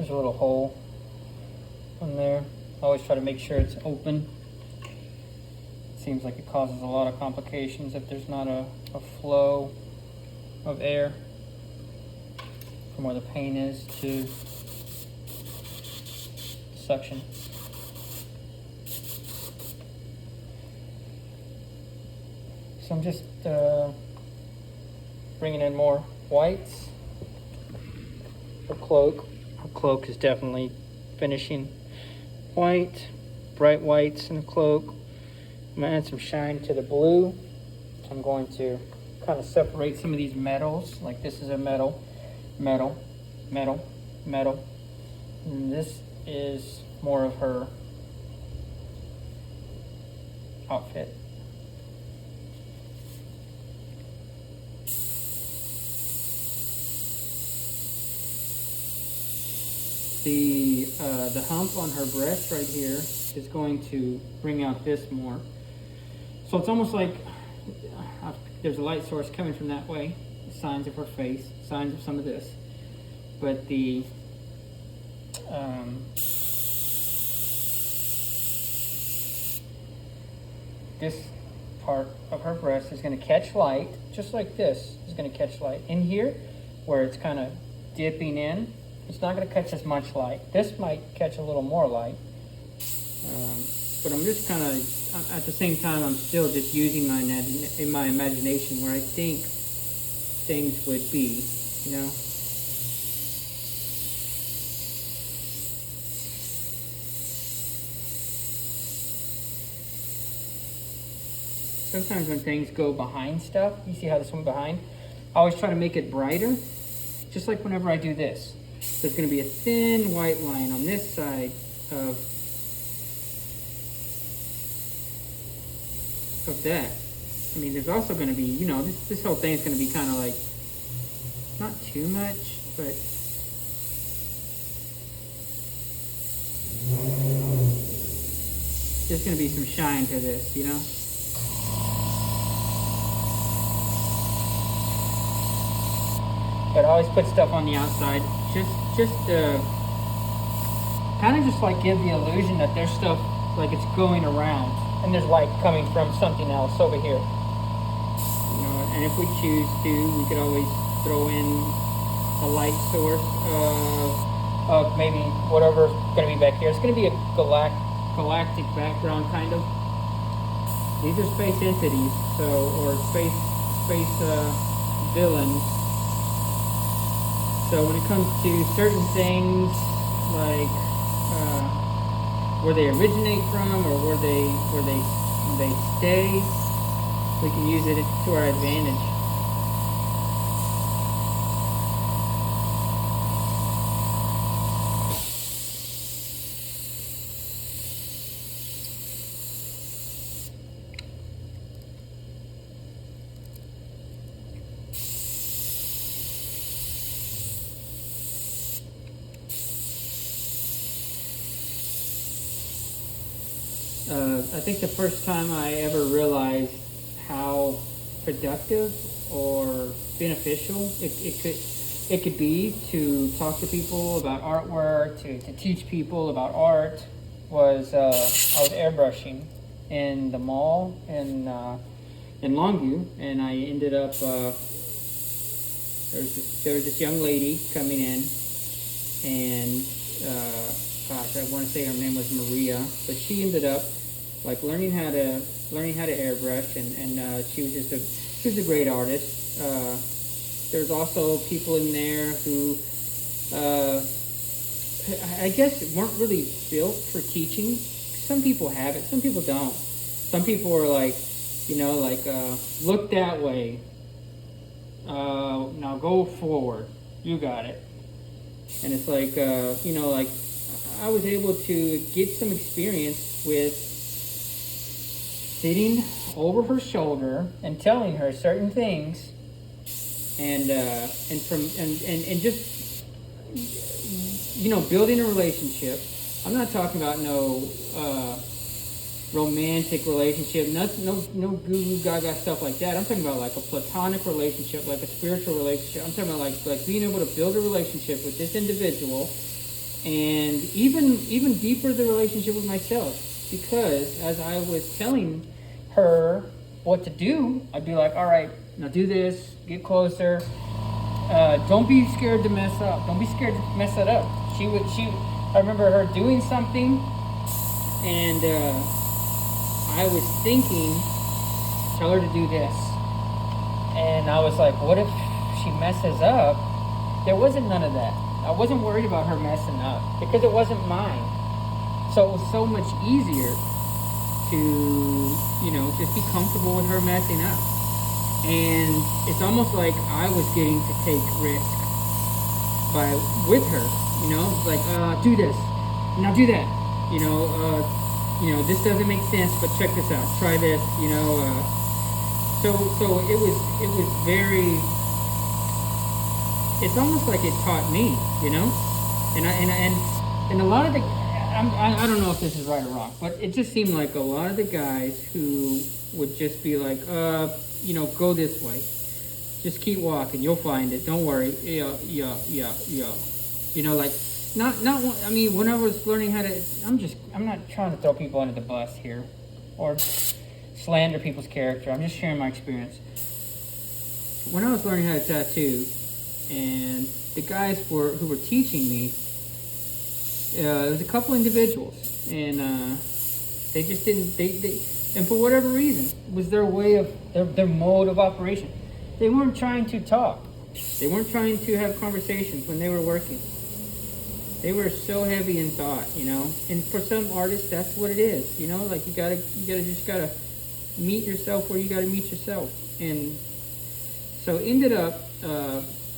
There's a little hole in there. I always try to make sure it's open. Seems like it causes a lot of complications if there's not a flow of air from where the paint is to the suction. So I'm just bringing in more whites. Her cloak is definitely finishing white, bright whites in the cloak. I'm gonna add some shine to the blue. I'm going to kind of separate some of these metals. Like this is a metal, metal, metal, metal. And this is more of her outfit. The hump on her breast right here is going to bring out this more. So it's almost like there's a light source coming from that way, signs of her face, signs of some of this. But the this part of her breast is going to catch light, just like this is going to catch light. In here, where it's kind of dipping in, it's not going to catch as much light. This might catch a little more light. But I'm just kind of, at the same time, I'm still just using my imagination where I think things would be, you know. Sometimes when things go behind stuff, you see how this went behind? I always try to make it brighter, just like whenever I do this. There's going to be a thin white line on this side of that. I mean, there's also going to be, you know, this whole thing is going to be kind of like, not too much, but there's going to be some shine to this, you know? But I always put stuff on the outside, just kind of just like give the illusion that there's stuff like it's going around and there's light coming from something else over here. You know, and if we choose to, we could always throw in a light source of maybe whatever's going to be back here. It's going to be a galactic background, kind of. These are space entities, so or space villains. So when it comes to certain things, like where they originate from or where they stay, we can use it to our advantage. I think the first time I ever realized how productive or beneficial it could be to talk to people about artwork, to teach people about art, was I was airbrushing in the mall in Longview, and I ended up there was this young lady coming in, and gosh, I want to say her name was Maria, but she ended up like learning how to airbrush, and she was a great artist. There's also people in there who I guess weren't really built for teaching. Some people have it, some people don't. Some people are like, you know, like look that way. Now go forward. You got it. And it's like you know, like I was able to get some experience with sitting over her shoulder and telling her certain things, and just, you know, building a relationship. I'm not talking about no romantic relationship, no goo gaga stuff like that. I'm talking about like a platonic relationship, like a spiritual relationship. I'm talking about like being able to build a relationship with this individual And even deeper the relationship with myself, because as I was telling her what to do, I'd be like, all right, now do this, get closer. Don't be scared to mess up. Don't be scared to mess it up. I remember her doing something, and I was thinking, tell her to do this. And I was like, what if she messes up? There wasn't none of that. I wasn't worried about her messing up because it wasn't mine. So it was so much easier to, just be comfortable with her messing up. And it's almost like I was getting to take risk with her, like, do this, now do that, this doesn't make sense, but check this out, try this, so it was very, it's almost like it taught me, and a lot of the, I don't know if this is right or wrong, but it just seemed like a lot of the guys who would just be like, go this way, just keep walking, you'll find it, don't worry, yeah, like, I mean, when I was learning how to, I'm not trying to throw people under the bus here, or slander people's character, I'm just sharing my experience. When I was learning how to tattoo, and the guys who were teaching me, there was a couple individuals, and they just didn't, and for whatever reason, it was their way of, their mode of operation. They weren't trying to talk. They weren't trying to have conversations when they were working. They were so heavy in thought, and for some artists, that's what it is, like you gotta meet yourself where you gotta meet yourself. And so ended up,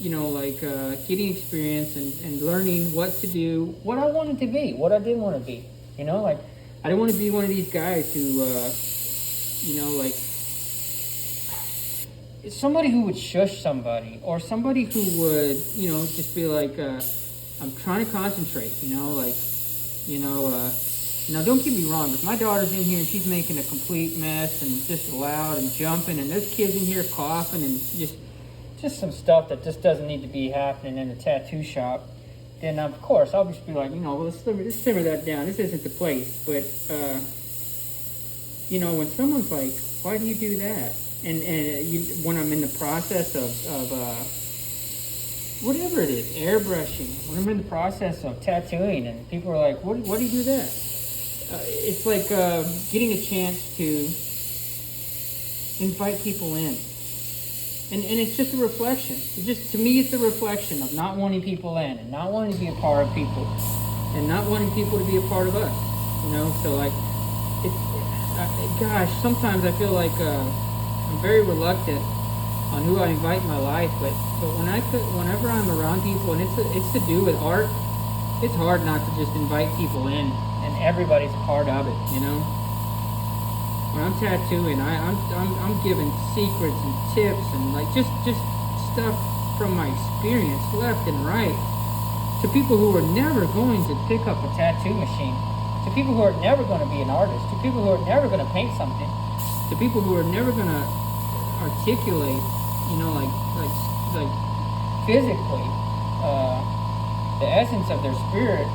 getting experience and learning what to do, what I wanted to be, what I didn't want to be, like I didn't want to be one of these guys who, somebody who would shush somebody, or somebody who would, just be like, I'm trying to concentrate, now don't get me wrong, if my daughter's in here and she's making a complete mess and just loud and jumping, and there's kids in here coughing and just some stuff that just doesn't need to be happening in a tattoo shop, then of course I'll just be like, let's simmer that down. This isn't the place. But when someone's like, why do you do that? And when I'm in the process of whatever it is, airbrushing, when I'm in the process of tattooing, and people are like, why do you do that? It's like getting a chance to invite people in. And it's just a reflection. To me, it's a reflection of not wanting people in, and not wanting to be a part of people, and not wanting people to be a part of us. So like, gosh, sometimes I feel like I'm very reluctant on who I invite in my life, but whenever I'm around people, and it's to do with art, it's hard not to just invite people in, and everybody's a part of it. When I'm tattooing, I'm giving secrets and tips and like just stuff from my experience left and right to people who are never going to pick up a tattoo machine, to people who are never going to be an artist, to people who are never going to paint something, to people who are never going to articulate, like physically the essence of their spirit,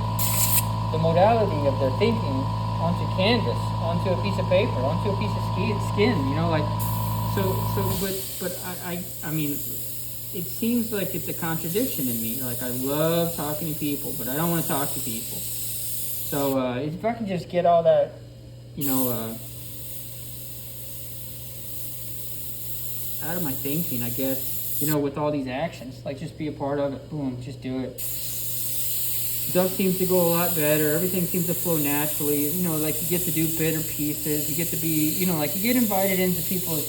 the modality of their thinking onto canvas, onto a piece of paper, onto a piece of skin, but I mean, it seems like it's a contradiction in me. Like, I love talking to people, but I don't want to talk to people. So, if I can just get all that, out of my thinking, I guess, with all these actions, like, just be a part of it, boom, just do it. Stuff seems to go a lot better. Everything seems to flow naturally. Like you get to do better pieces. You get to be, like you get invited into people's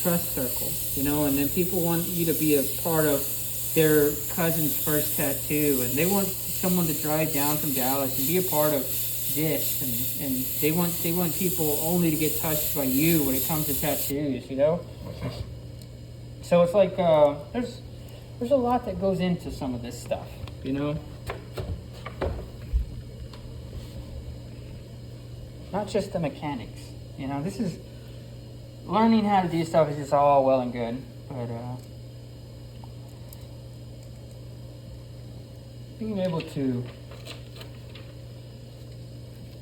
trust circle, and then people want you to be a part of their cousin's first tattoo, and they want someone to drive down from Dallas and be a part of this, and they want people only to get touched by you when it comes to tattoos, So it's like there's a lot that goes into some of this stuff, Not just the mechanics, this is learning how to do stuff is just all well and good, but being able to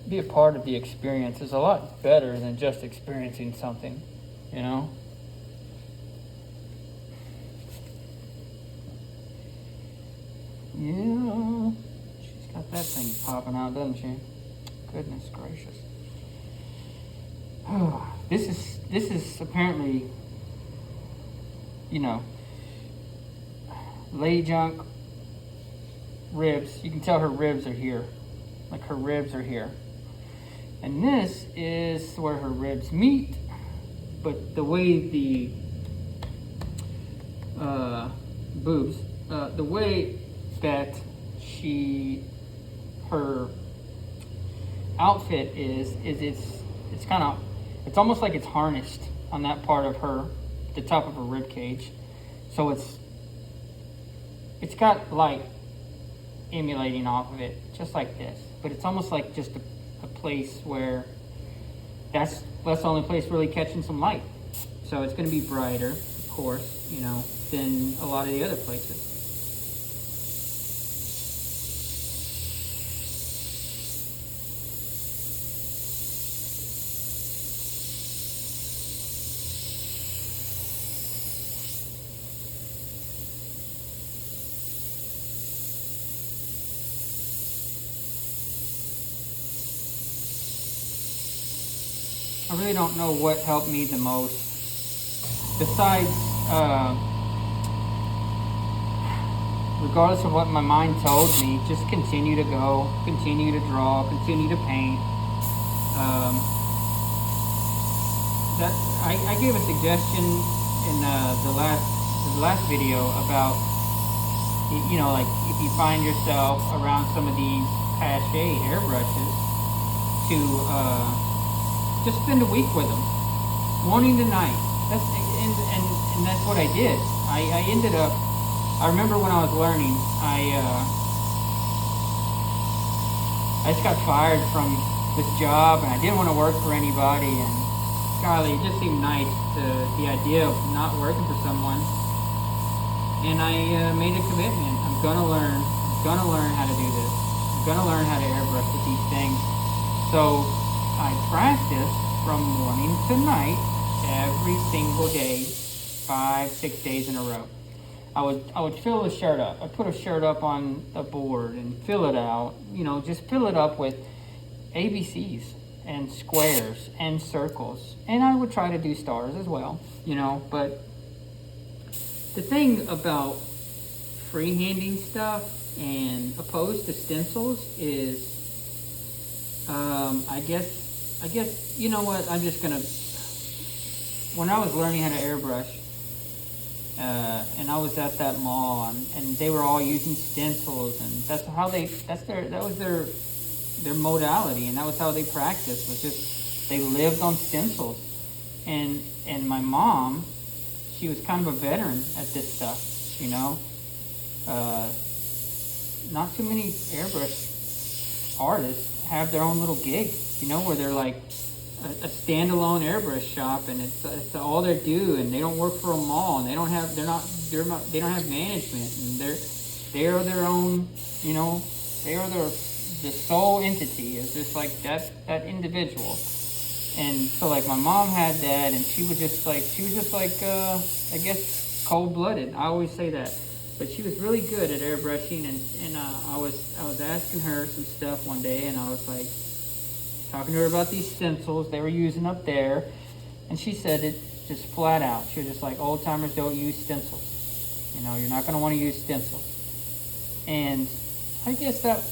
be a part of the experience is a lot better than just experiencing something, you know? Yeah, she's got that thing popping out, doesn't she? Goodness gracious. This is apparently, you know, lady junk ribs. You can tell her ribs are here. Like her ribs are here. And this is where her ribs meet. But the way the boobs, the way that her outfit is it's kind of, it's almost like it's harnessed on that part of her, the top of her rib cage. So it's got light emulating off of it, just like this. But it's almost like just a place where that's the only place really catching some light. So it's going to be brighter, of course, you know, than a lot of the other places. I really don't know what helped me the most, besides, regardless of what my mind told me, just continue to go, continue to draw, continue to paint. I gave a suggestion in the last video about, you know, like if you find yourself around some of these pache airbrushes, to just spend a week with them, morning to night. And that's what I did. I ended up, I remember when I was learning, I just got fired from this job, and I didn't want to work for anybody, and golly, it just seemed nice, the idea of not working for someone. And I made a commitment. I'm gonna learn how to do this. I'm gonna learn how to airbrush with these things. So I practiced from morning to night, every single day, 5-6 days in a row. I would fill the shirt up. I'd put a shirt up on a board and fill it out, you know, just fill it up with ABCs and squares and circles. And I would try to do stars as well, you know. But the thing about freehanding stuff and opposed to stencils is, I guess, you know what, I'm just gonna, when I was learning how to airbrush, and I was at that mall, and they were all using stencils, and that was their modality, and that was how they practiced, was just, they lived on stencils. And my mom, she was kind of a veteran at this stuff, you know. Not too many airbrush artists have their own little gig, you know, where they're like a standalone airbrush shop, and it's all they do, and they don't work for a mall, and they don't have management, and they are their own, you know, they are the sole entity, is just like that individual. And so like my mom had that, and she was just like I guess cold-blooded. I always say that. But she was really good at airbrushing, and I was asking her some stuff one day, and I was like talking to her about these stencils they were using up there, and she said it just flat out. She was just like, old timers don't use stencils. You know, you're not going to want to use stencils. And I guess that,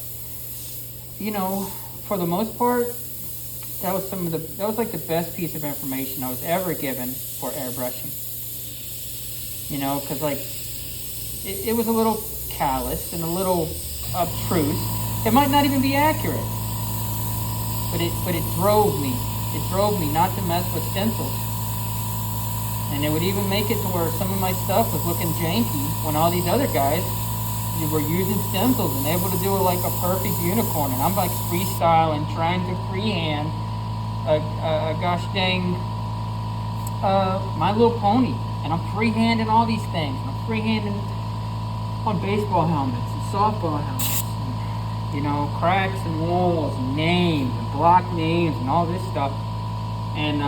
you know, for the most part, that was like the best piece of information I was ever given for airbrushing. You know, because like, it was a little callous and a little obtruse. It might not even be accurate, but it drove me. It drove me not to mess with stencils. And it would even make it to where some of my stuff was looking janky when all these other guys were using stencils and able to do it like a perfect unicorn. And I'm like freestyling, trying to freehand a gosh dang My Little Pony. And I'm freehanding all these things. I'm freehanding on baseball helmets and softball helmets, and, you know, cracks and walls and names and block names and all this stuff. And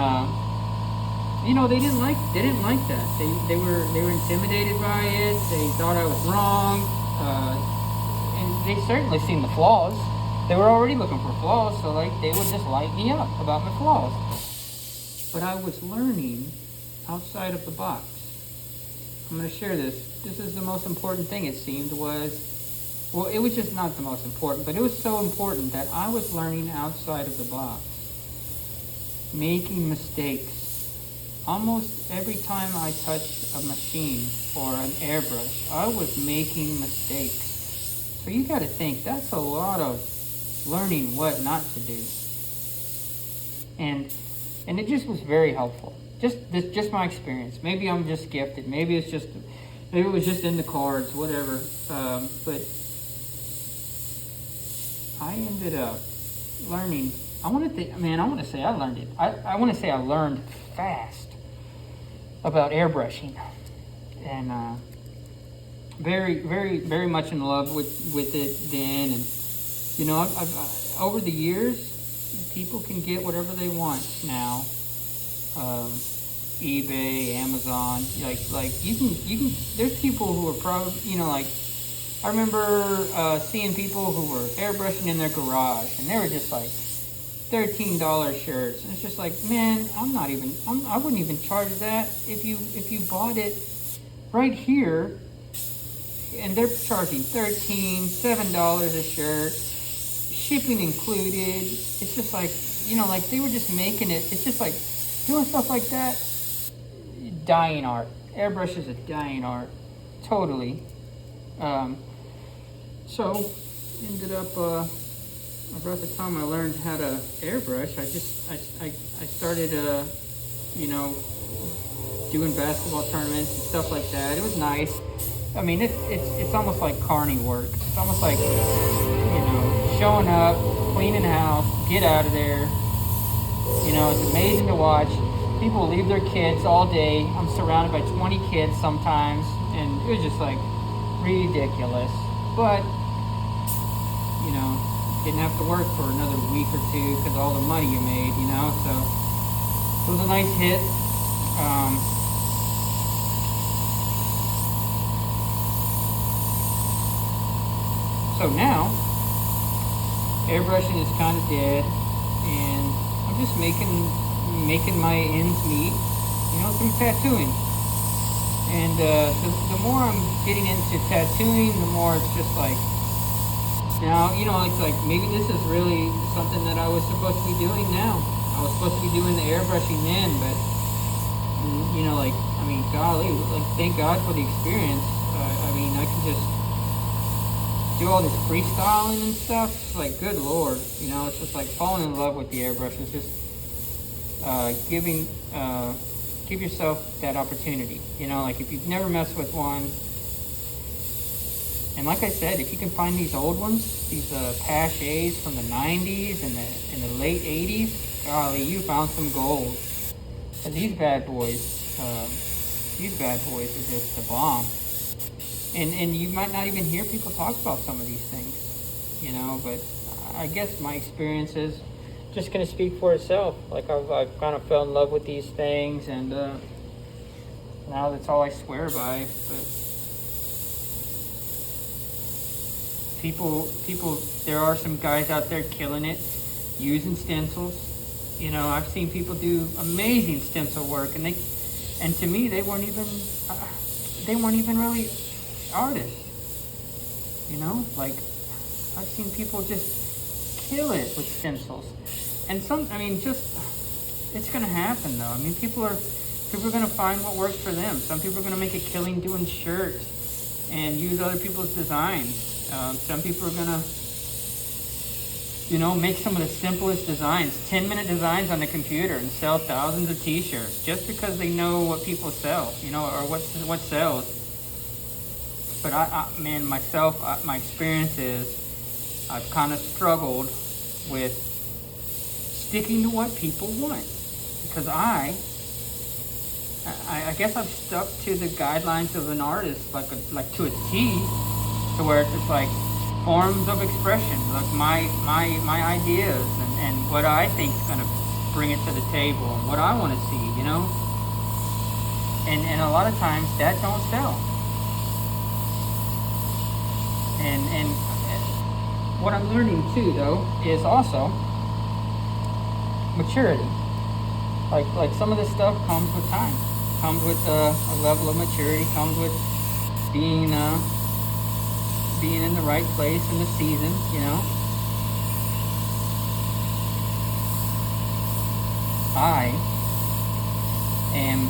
you know, they didn't like that. They were intimidated by it. They thought I was wrong, and they certainly seen the flaws. They were already looking for flaws, so like they would just light me up about my flaws. But I was learning outside of the box. I'm going to share this. This is the most important thing, it seemed, well, it was just not the most important, but it was so important that I was learning outside of the box, making mistakes. Almost every time I touched a machine or an airbrush, I was making mistakes. So you got to think, that's a lot of learning what not to do. And it just was very helpful. Just my experience. Maybe I'm just gifted. Maybe it was just in the cards, whatever. But I ended up learning. I want to say I learned it. I want to say I learned fast about airbrushing, and very, very, very much in love with it then. And you know, I've over the years, people can get whatever they want now. eBay, Amazon, like you can. There's people who are probably, you know, like I remember seeing people who were airbrushing in their garage, and they were just like $13 shirts. And it's just like, man, I wouldn't even charge that if you bought it right here, and they're charging $7 a shirt, shipping included. It's just like, you know, like they were just making it. It's just like doing stuff like that. Dying art. Airbrush is a dying art, totally. So ended up about the time I learned how to airbrush, I started you know, doing basketball tournaments and stuff like that. It was nice. I mean, it's almost like carny work. It's almost like, you know, showing up, cleaning house, get out of there. You know, it's amazing to watch. People leave their kids all day. I'm surrounded by 20 kids sometimes, and it was just like ridiculous. But, you know, didn't have to work for another week or two because all the money you made, you know. So it was a nice hit. So now, airbrushing is kind of dead, and I'm just making my ends meet, you know, through tattooing. And the more I'm getting into tattooing, the more it's just like, now, you know, it's like maybe this is really something that I was supposed to be doing now. I was supposed to be doing the airbrushing then, but, you know, like, I mean, golly, like, thank God for the experience. I mean, I can just do all this freestyling and stuff. It's like, good Lord, you know, it's just like falling in love with the airbrush. It's just give yourself that opportunity. You know, like if you've never messed with one, and like I said, if you can find these old ones, these Paches from the 90s and the late 80s, golly, you found some gold. And these bad boys are just the bomb. And you might not even hear people talk about some of these things, you know, but I guess my experience is just going to speak for itself. Like I've kind of fell in love with these things, and now that's all I swear by. But people, there are some guys out there killing it, using stencils. You know, I've seen people do amazing stencil work, and to me, they weren't even really artists. You know, like I've seen people just kill it with stencils, and it's gonna happen though. I mean, people are gonna find what works for them. Some people are gonna make a killing doing shirts and use other people's designs. Some people are gonna, you know, make some of the simplest designs, 10-minute designs on the computer, and sell thousands of t-shirts just because they know what people sell, you know, or what sells. But man, myself, my experience is I've kind of struggled with sticking to what people want, because I guess I've stuck to the guidelines of an artist like to a T, to where it's just like, forms of expression, like my ideas and what I think is going to bring it to the table and what I want to see, you know. And a lot of times that don't sell. And what I'm learning too, though, is also maturity. Like some of this stuff comes with time, comes with a level of maturity, comes with being in the right place in the season, you know. I am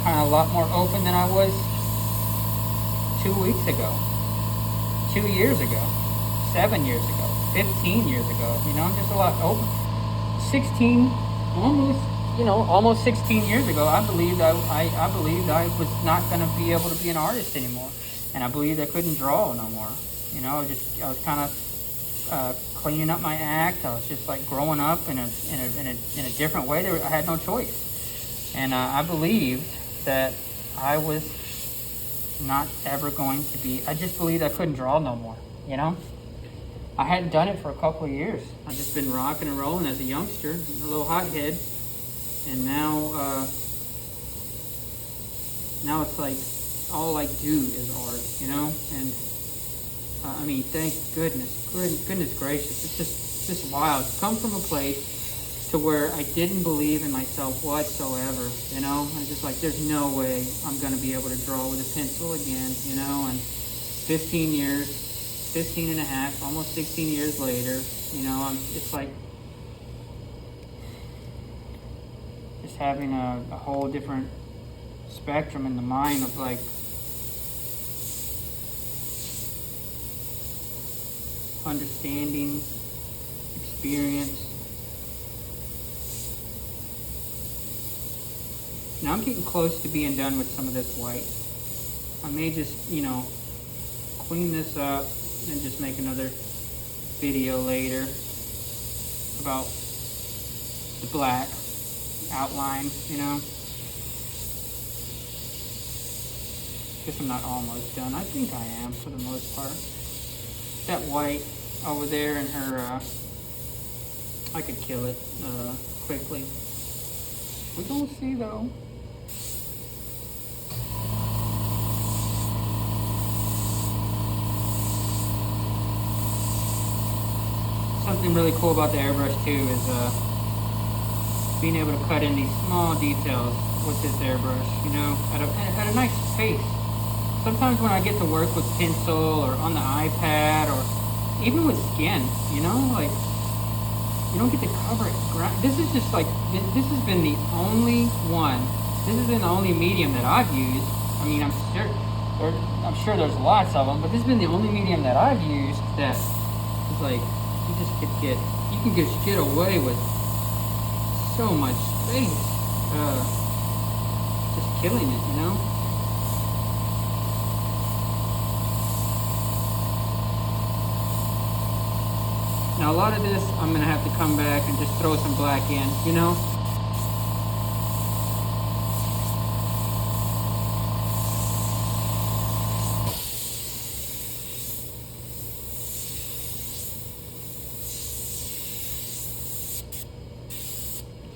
kind of a lot more open than I was 2 weeks ago, 2 years ago, 7 years ago, 15 years ago. You know, I'm just a lot open. 16, almost 16 years ago, I believed I was not going to be able to be an artist anymore, and I believed I couldn't draw no more. You know, I was kind of cleaning up my act. I was just like growing up in a different way. I had no choice, and I believed that I was not ever going to be. I just believed I couldn't draw no more. You know, I hadn't done it for a couple of years. I've just been rocking and rolling as a youngster, a little hothead, and now it's like all I do is art. You know, and I mean, thank goodness gracious. It's just wild. It's come from a place to where I didn't believe in myself whatsoever, you know. I was just like, there's no way I'm going to be able to draw with a pencil again, you know. And 15 and a half, almost 16 years later, you know, it's like just having a whole different spectrum in the mind of like understanding, experience. Now I'm getting close to being done with some of this white. I may just, you know, clean this up and just make another video later about the black outline, you know. Guess I'm not almost done. I think I am for the most part. That white over there in her, I could kill it quickly. We're gonna see though. Something really cool about the airbrush too is being able to cut in these small details with this airbrush, you know, at a nice pace. Sometimes when I get to work with pencil or on the iPad or even with skin, you know, like you don't get to cover it. This is just like, this has been the only one. This has been the only medium that I've used. I mean, I'm sure there's lots of them, but this has been the only medium that I've used that is like, you can just get away with so much space, just killing it, you know. Now a lot of this, I'm gonna have to come back and just throw some black in, you know.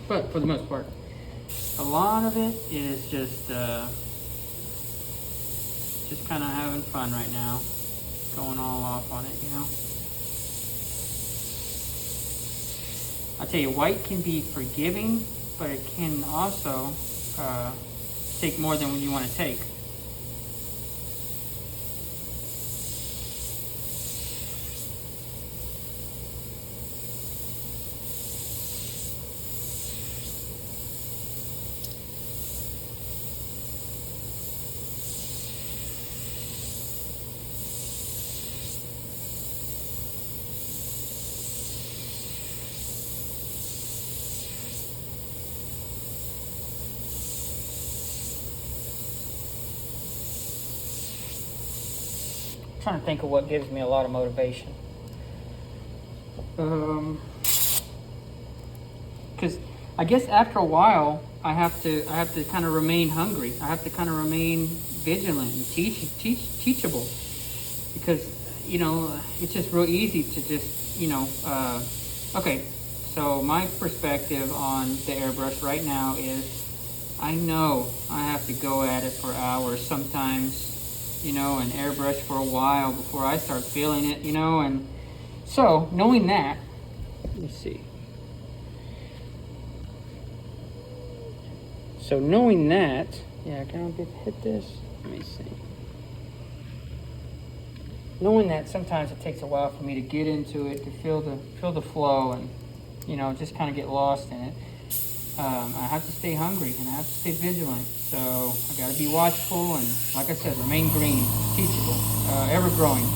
But for the most part, a lot of it is just kind of having fun right now, going all off on it, you know. I tell you, white can be forgiving, but it can also take more than you want to take. Trying to think of what gives me a lot of motivation. Because I guess after a while, I have to kind of remain hungry. I have to kind of remain vigilant and teachable. Because you know, it's just real easy to just, you know, okay. So my perspective on the airbrush right now is, I know I have to go at it for hours sometimes, you know, and airbrush for a while before I start feeling it, you know, and so knowing that, let me see. So knowing that, yeah, can I hit this? Let me see. Knowing that sometimes it takes a while for me to get into it, to feel the flow, and you know, just kind of get lost in it. I have to stay hungry and I have to stay vigilant. So I got to be watchful and, like I said, remain green, teachable, ever growing.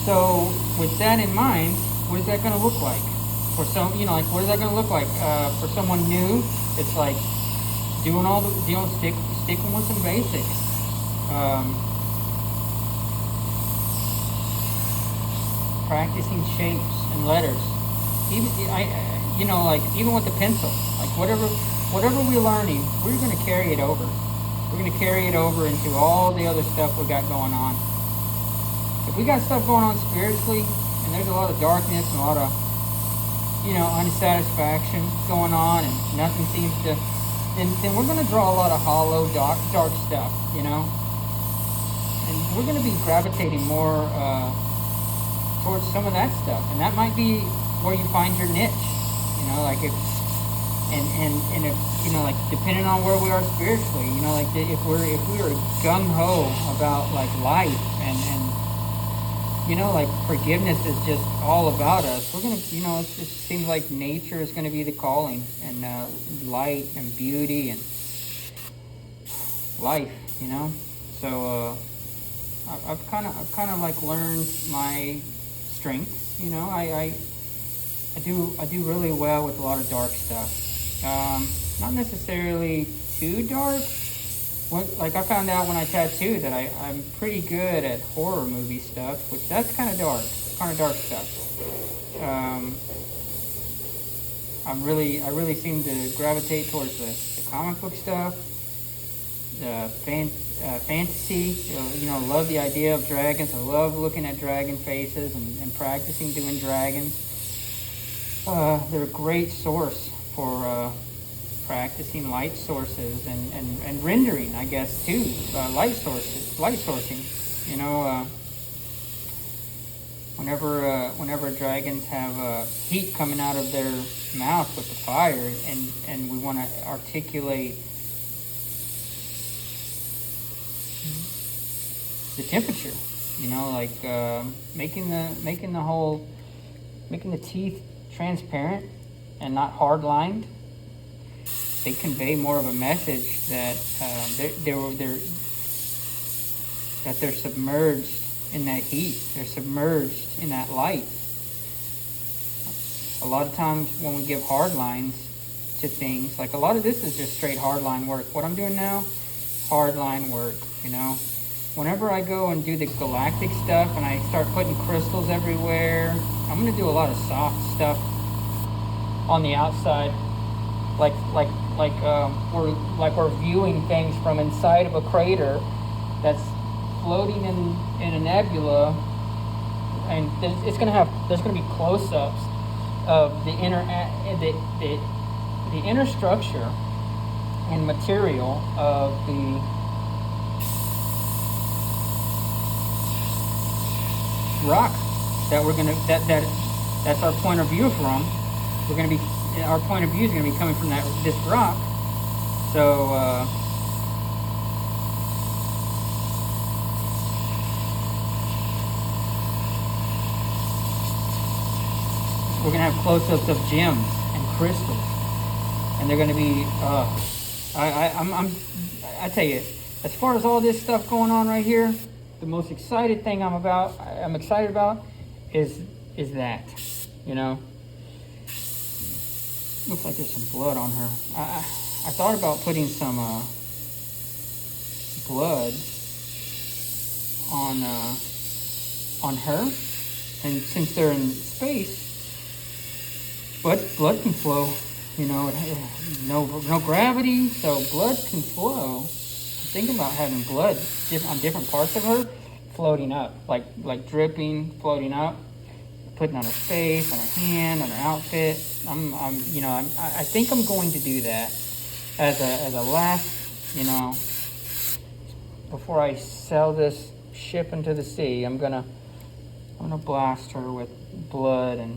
So with that in mind, what is that going to look like for some? You know, like what is that going to look like for someone new? It's like doing all the, you know, sticking with some basics. Practicing shapes and letters. Even you know, like even with the pencil, like whatever we're learning, we're going to carry it over. We're going to carry it over into all the other stuff we got going on. If we got stuff going on spiritually, and there's a lot of darkness and a lot of, you know, unsatisfaction going on, and nothing seems to, then we're going to draw a lot of hollow, dark stuff, you know. And we're going to be gravitating more towards some of that stuff, and that might be where you find your niche. You know, like if, and if, you know, like depending on where we are spiritually, you know, like if we are gung-ho about like life and you know, like forgiveness is just all about us, we're gonna, you know, it just seems like nature is gonna be the calling, and light and beauty and life, you know. So I've kind of like learned my strength, you know. I do really well with a lot of dark stuff. Not necessarily too dark. Like I found out when I tattooed that I'm pretty good at horror movie stuff, which that's kind of dark stuff. I really seem to gravitate towards the comic book stuff, the fantasy. You know, love the idea of dragons. I love looking at dragon faces and practicing doing dragons. They're a great source for practicing light sources and rendering, I guess, too. Light sourcing. You know, whenever dragons have heat coming out of their mouth with the fire, and we want to articulate the temperature. You know, like making the teeth transparent and not hard lined. They convey more of a message that they're submerged in that heat. They're submerged in that light. A lot of times when we give hard lines to things, like a lot of this is just straight hard line work. What I'm doing now, hard line work, you know. Whenever I go and do the galactic stuff and I start putting crystals everywhere, I'm going to do a lot of soft stuff on the outside. We're viewing things from inside of a crater that's floating in a nebula, and there's going to be close-ups of the inner structure and material of the rock that we're going to that's our point of view from. Our point of view is going to be coming from this rock. So we're going to have close-ups of gems and crystals, and they're going to be I tell you, as far as all this stuff going on right here, the most excited thing I'm excited about is that, you know. Looks like there's some blood on her. I thought about putting some blood on her, and since they're in space, blood can flow. You know, no gravity, so blood can flow. I'm thinking about having blood on different parts of her floating up, like dripping, floating up, putting on her face, on her hand, on her outfit. I think I'm going to do that as a last, before I sell this ship into the sea. I'm gonna blast her with blood and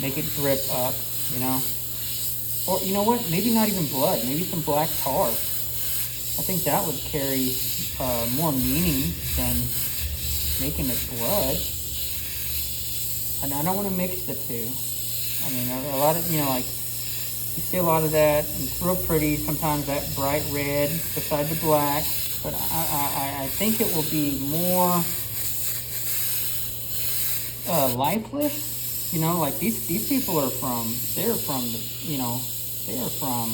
make it drip up, Or you know what? Maybe not even blood. Maybe some black tar. I think that would carry more meaning than making it blood. And I don't want to mix the two. I mean, a lot of, like, you see a lot of that, and it's real pretty. Sometimes that bright red beside the black. But I think it will be more lifeless. Like these people are they're from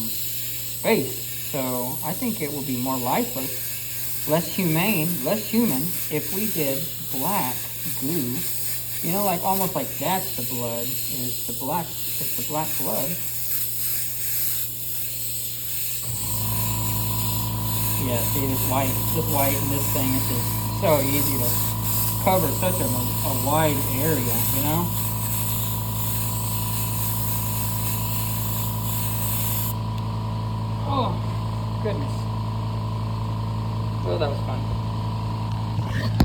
space. So I think it will be more lifeless, less humane, less human if we did black goo. Like almost like that's the blood, is the black blood. Yeah, see this white in this thing, it's just so easy to cover such a wide area, Oh, goodness. Oh, that was fun.